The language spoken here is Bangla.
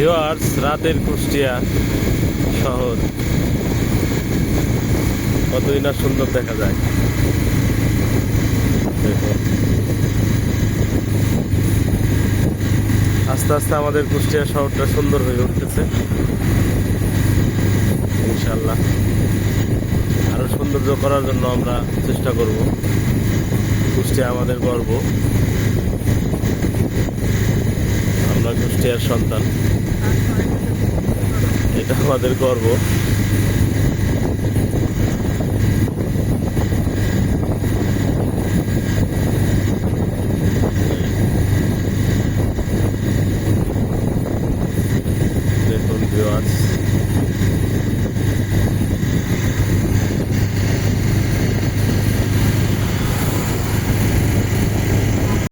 ভিউয়ার্স, রাতের কুষ্টিয়া শহর কতই না সুন্দর দেখা যায়। দেখুন, আস্তে আস্তে আমাদের কুষ্টিয়া শহরটা সুন্দর হয়ে উঠতেছে। ইনশাল্লাহ আরো সৌন্দর্য করার জন্য আমরা চেষ্টা করব। কুষ্টিয়া আমাদের গর্ব, আমরা কুষ্টিয়ার সন্তান, এটা আমাদের গর্ব।